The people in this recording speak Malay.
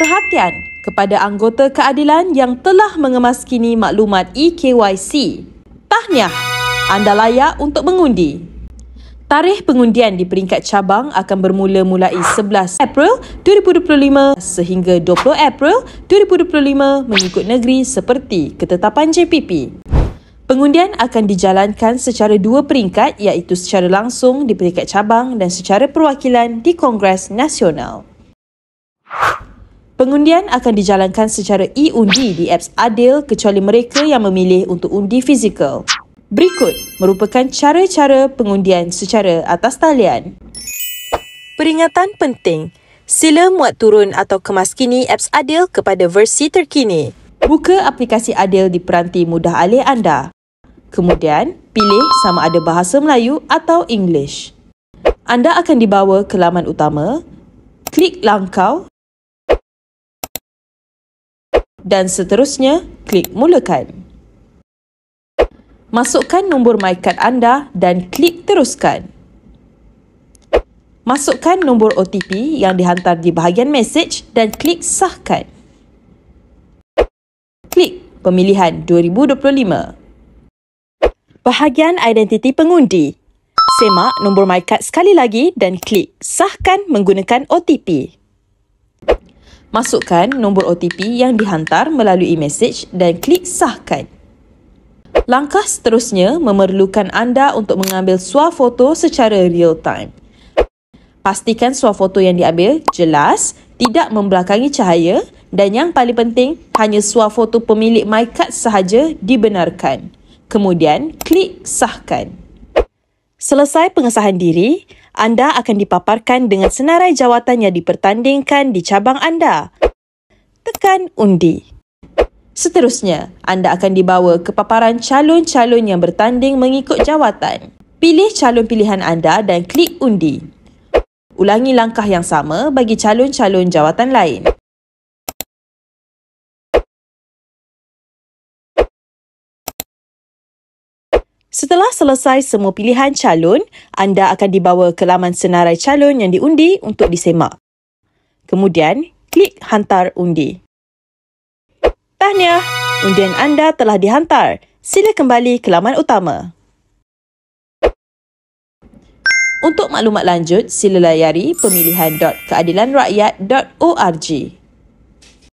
Perhatian kepada anggota keadilan yang telah mengemaskini maklumat eKYC. Tahniah, anda layak untuk mengundi. Tarikh pengundian di peringkat cabang akan bermula mulai 11 April 2025 sehingga 20 April 2025 mengikut negeri seperti ketetapan JPP. Pengundian akan dijalankan secara dua peringkat iaitu secara langsung di peringkat cabang dan secara perwakilan di Kongres Nasional. Pengundian akan dijalankan secara e-undi di apps Adil kecuali mereka yang memilih untuk undi fizikal. Berikut merupakan cara-cara pengundian secara atas talian. Peringatan penting. Sila muat turun atau kemaskini apps Adil kepada versi terkini. Buka aplikasi Adil di peranti mudah alih anda. Kemudian, pilih sama ada bahasa Melayu atau English. Anda akan dibawa ke laman utama, klik langkau dan seterusnya, klik mulakan. Masukkan nombor MyCard anda dan klik teruskan. Masukkan nombor OTP yang dihantar di bahagian mesej dan klik sahkan. Klik pemilihan 2025. Bahagian identiti pengundi. Semak nombor MyCard sekali lagi dan klik sahkan menggunakan OTP. Masukkan nombor OTP yang dihantar melalui mesej dan klik sahkan. Langkah seterusnya memerlukan anda untuk mengambil swafoto secara real time. Pastikan swafoto yang diambil jelas, tidak membelakangi cahaya dan yang paling penting, hanya swafoto pemilik MyCard sahaja dibenarkan. Kemudian, klik sahkan. Selesai pengesahan diri, anda akan dipaparkan dengan senarai jawatan yang dipertandingkan di cabang anda. Tekan undi. Seterusnya, anda akan dibawa ke paparan calon-calon yang bertanding mengikut jawatan. Pilih calon pilihan anda dan klik undi. Ulangi langkah yang sama bagi calon-calon jawatan lain. Setelah selesai semua pilihan calon, anda akan dibawa ke laman senarai calon yang diundi untuk disemak. Kemudian, klik hantar undi. Tahniah, undian anda telah dihantar. Sila kembali ke laman utama. Untuk maklumat lanjut, sila layari pemilihan.keadilanrakyat.org.